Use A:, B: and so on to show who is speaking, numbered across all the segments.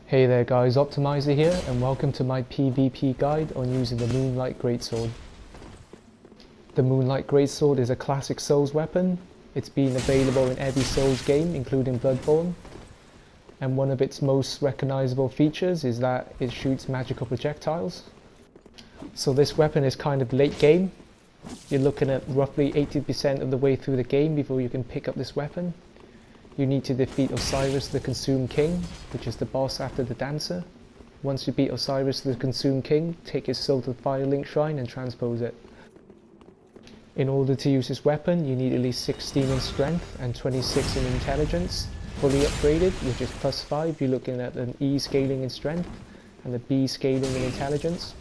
A: Hey there guys, Optimizer here and welcome to my PvP guide on using the Moonlight Greatsword. The Moonlight Greatsword is a classic Souls weapon. It's been available in every Souls game including Bloodborne, and one of its most recognizable features is that it shoots magical projectiles. So this weapon is kind of late game. You're looking at roughly 80% of the way through the game before you can pick up this weapon. You need to defeat Osiris the Consumed King, which is the boss after the Dancer. Once you beat Osiris the Consumed King, take his soul to the Firelink Shrine and transpose it. In order to use this weapon, you need at least 16 in strength and 26 in intelligence, fully upgraded, which is +5. You're looking at an E scaling in strength and a B scaling in intelligence.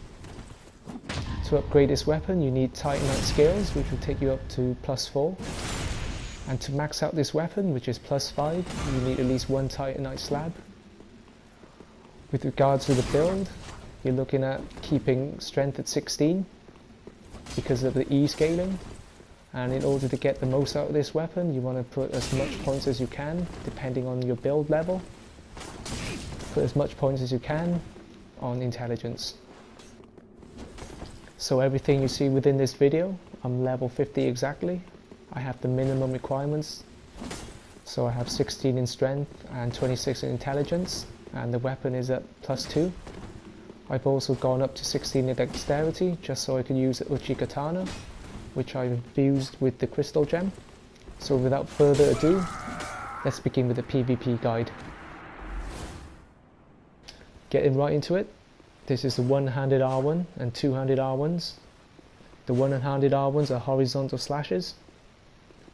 A: To upgrade this weapon, you need Titanite scales, which will take you up to +4. And to max out this weapon, which is +5, you need at least one Titanite slab. With regards to the build, you're looking at keeping strength at 16 because of the E scaling. And in order to get the most out of this weapon, you want to put as much points as you can, depending on your build level. Put as much points as you can on intelligence. So everything you see within this video, I'm level 50 exactly. I have the minimum requirements, so I have 16 in strength and 26 in intelligence, and the weapon is at +2. I've also gone up to 16 in dexterity, just so I can use Uchi Katana, which I've fused with the crystal gem. So without further ado, let's begin with the PvP guide. Getting right into it, this is the one-handed R1 and two-handed R1s. The one-handed R1s are horizontal slashes.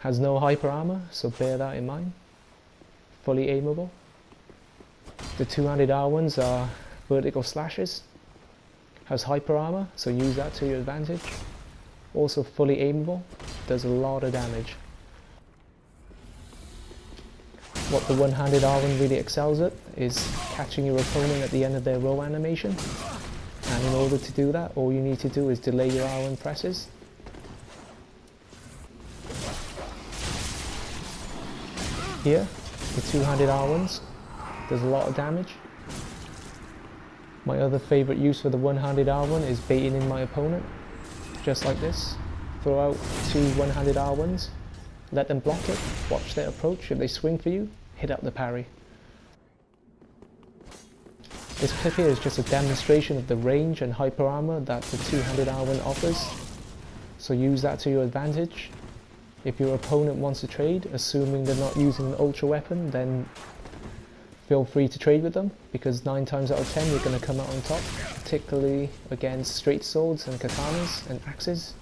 A: Has no hyper armor, so bear that in mind. Fully aimable. The two-handed R1s are vertical slashes. Has hyper armor, so use that to your advantage. Also fully aimable, does a lot of damage. What the one-handed R1 really excels at is catching your opponent at the end of their row animation. And in order to do that, all you need to do is delay your R1 presses. Here, the two-handed R1s does a lot of damage. My other favourite use for the one-handed R1 is baiting in my opponent, just like this. Throw out two one-handed R1s, let them block it, watch their approach. If they swing for you, hit up the parry. This clip here is just a demonstration of the range and hyper armor that the two-handed R1 offers, so use that to your advantage. If your opponent wants to trade, assuming they're not using an ultra weapon, then feel free to trade with them, because 9 times out of 10 you're going to come out on top, particularly against straight swords and katanas and axes.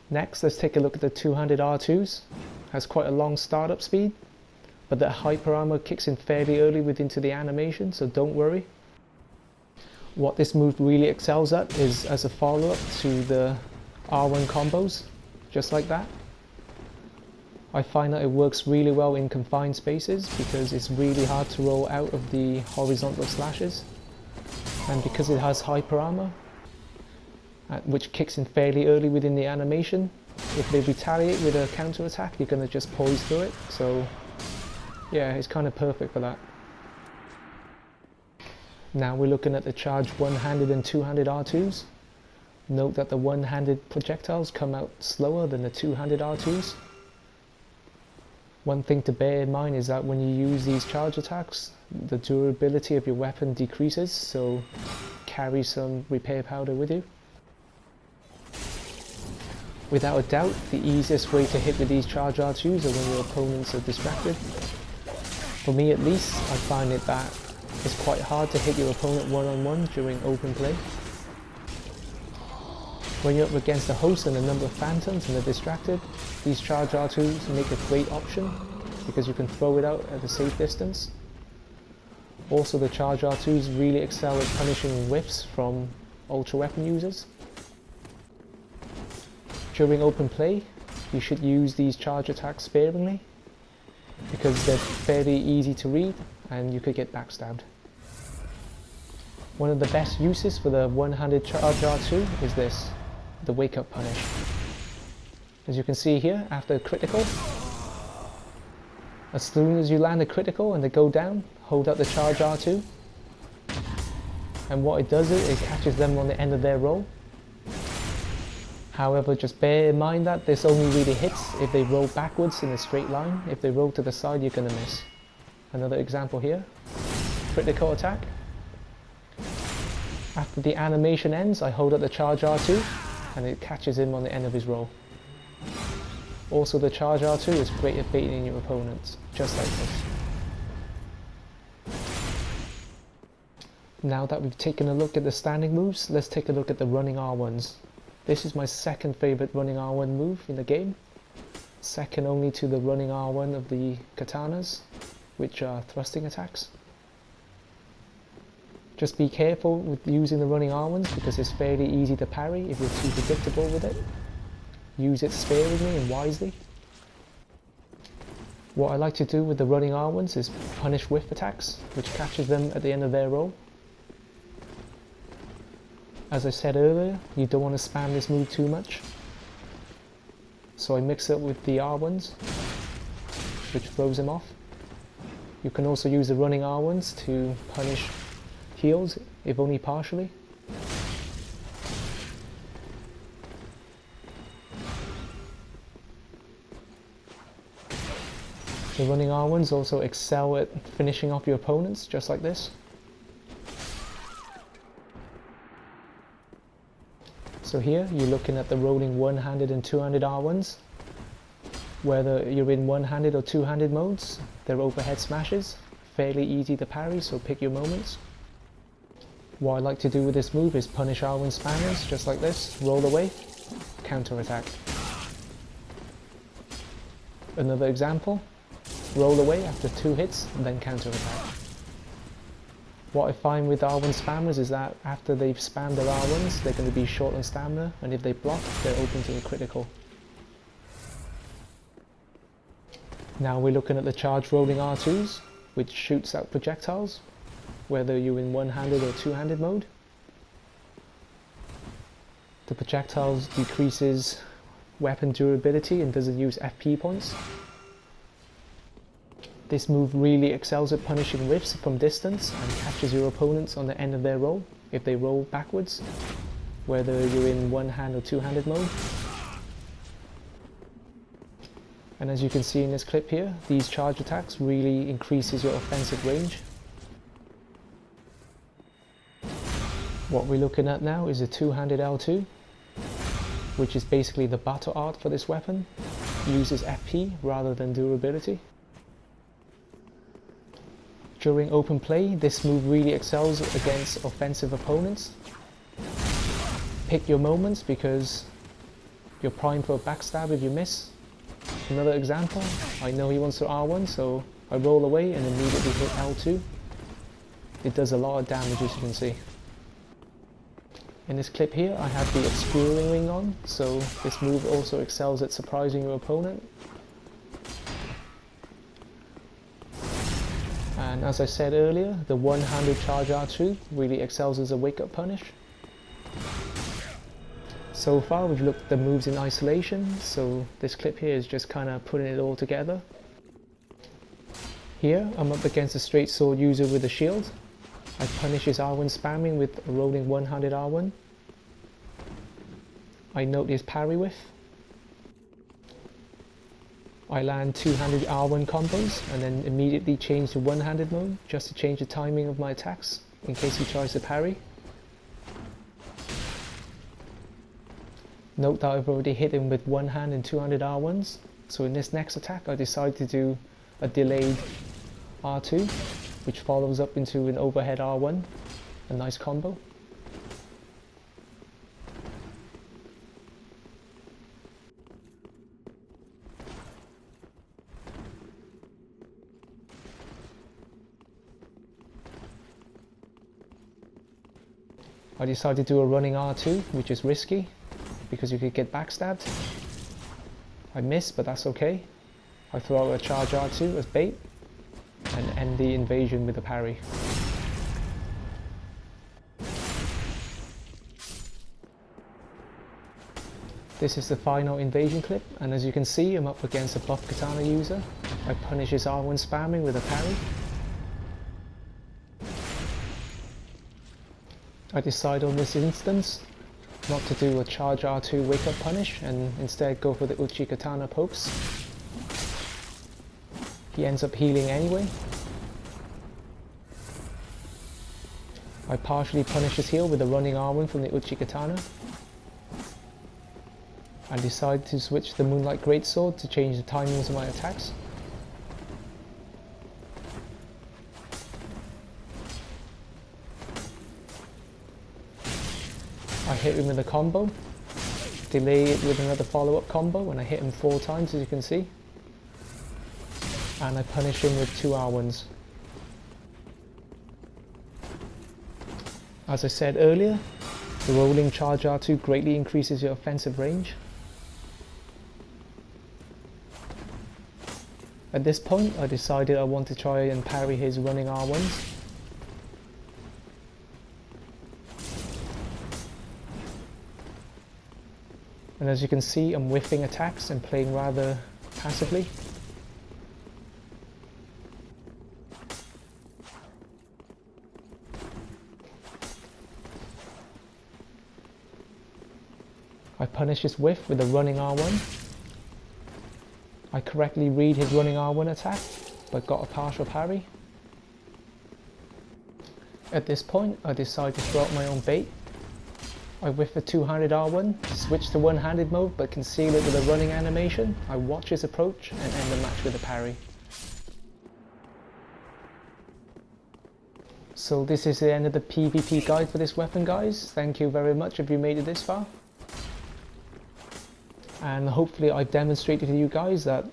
A: Next, let's take a look at the two-handed R2s. Has quite a long startup speed, but the hyper armor kicks in fairly early into the animation, so don't worry. What this move really excels at is as a follow-up to the R1 combos, just like that. I find that it works really well in confined spaces because it's really hard to roll out of the horizontal slashes, and because it has hyper armor, which kicks in fairly early within the animation, if they retaliate with a counter attack, you're going to just poise through it. So yeah, it's kind of perfect for that. Now we're looking at the charged one-handed and two-handed R2s. Note that the one-handed projectiles come out slower than the two-handed R2s. One thing to bear in mind is that when you use these charge attacks, the durability of your weapon decreases, so carry some repair powder with you. Without a doubt, the easiest way to hit with these charge R2s are when your opponents are distracted. For me at least, I find it that it's quite hard to hit your opponent one-on-one during open play. When you're up against a host and a number of phantoms and they're distracted, these charge R2s make a great option because you can throw it out at a safe distance. Also, the charge R2s really excel at punishing whiffs from ultra weapon users. During open play, you should use these charge attacks sparingly because they're fairly easy to read and you could get backstabbed. One of the best uses for the one-handed charge R2 is this, the wake up punish. As you can see here, after a critical, As soon as you land a critical and they go down, hold up the charge R2. And what it does is it catches them on the end of their roll. However, just bear in mind that this only really hits if they roll backwards in a straight line. If they roll to the side, you're going to miss. Another example here. Critical attack. After the animation ends, I hold up the charge R2 and it catches him on the end of his roll. Also, the charge R2 is great at baiting your opponents, just like this. Now that we've taken a look at the standing moves, let's take a look at the running R1s. This is my second favorite running R1 move in the game, second only to the running R1 of the katanas, which are thrusting attacks. Just be careful with using the running R1s because it's fairly easy to parry if you're too predictable with it. Use it sparingly and wisely. What I like to do with the running R1s is punish whiff attacks, which catches them at the end of their roll. As I said earlier, you don't want to spam this move too much. So I mix it with the R1s, which throws them off. You can also use the running R1s to punish heals, if only partially. The running R1s also excel at finishing off your opponents, just like this. So here you're looking at the rolling one-handed and two-handed R1s. Whether you're in one-handed or two-handed modes, they're overhead smashes, fairly easy to parry, so pick your moments. What I like to do with this move is punish R1 spammers, just like this, roll away, counter attack. Another example, roll away after 2 hits, and then counter attack. What I find with R1 spammers is that after they've spammed their R1s, they're going to be short on stamina, and if they block, they're open to a critical. Now we're looking at the charge rolling R2s, which shoots out projectiles, whether you're in one-handed or two-handed mode. The projectiles decreases weapon durability and doesn't use FP points. This move really excels at punishing whiffs from distance and catches your opponents on the end of their roll if they roll backwards, whether you're in one-hand or two-handed mode. And as you can see in this clip here, these charge attacks really increases your offensive range. What we're looking at now is a two-handed L2, which is basically the battle art for this weapon. Uses FP rather than durability. During open play, this move really excels against offensive opponents. Pick your moments because you're primed for a backstab if you miss. Another example, I know he wants to R1, so I roll away and immediately hit L2. It does a lot of damage, as you can see. In this clip here, I have the obscuring ring on, so this move also excels at surprising your opponent. And as I said earlier, the one-handed charge R2 really excels as a wake-up punish. So far we've looked at the moves in isolation, so this clip here is just kind of putting it all together. Here I'm up against a straight sword user with a shield. I punish his R1 spamming with a rolling one-handed R1. I note his parry whiff. I land two-handed R1 combos and then immediately change to one-handed mode just to change the timing of my attacks in case he tries to parry. Note that I've already hit him with one hand and two-handed R1s, so in this next attack I decide to do a delayed R2, which follows up into an overhead R1, a nice combo. I decided to do a running R2, which is risky, because you could get backstabbed. I missed, but that's okay. I throw out a charge R2 as bait, and end the invasion with a parry. This is the final invasion clip, and as you can see I'm up against a buff katana user. I punish his R1 spamming with a parry. I decide on this instance not to do a charge R2 wake up punish and instead go for the Uchi Katana pokes. He ends up healing anyway. I partially punish his heal with a running R1 from the Uchi Katana. I decide to switch to the Moonlight Greatsword to change the timings of my attacks. I hit him with a combo, delay it with another follow-up combo, and I hit him 4 times as you can see. And I punish him with 2 R1s. As I said earlier, the rolling charge R2 greatly increases your offensive range. At this point I decided I want to try and parry his running R1s. And as you can see, I'm whiffing attacks and playing rather passively. I punish his whiff with a running R1. I correctly read his running R1 attack, but got a partial parry. At this point, I decide to throw out my own bait. I whiff a two-handed R1, switch to one-handed mode, but conceal it with a running animation. I watch his approach and end the match with a parry. So this is the end of the PvP guide for this weapon, guys. Thank you very much if you made it this far. And hopefully I've demonstrated to you guys that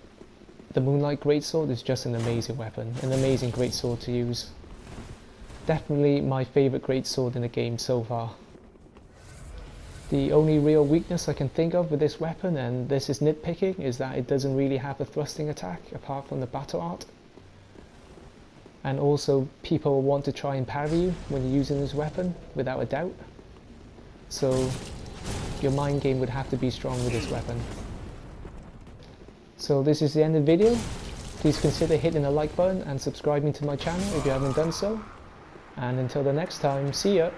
A: the Moonlight Greatsword is just an amazing weapon, an amazing greatsword to use. Definitely my favourite greatsword in the game so far. The only real weakness I can think of with this weapon, and this is nitpicking, is that it doesn't really have a thrusting attack apart from the battle art. And also people want to try and parry you when you're using this weapon, without a doubt. So your mind game would have to be strong with this weapon. So this is the end of the video. Please consider hitting the like button and subscribing to my channel if you haven't done so. And until the next time, see ya!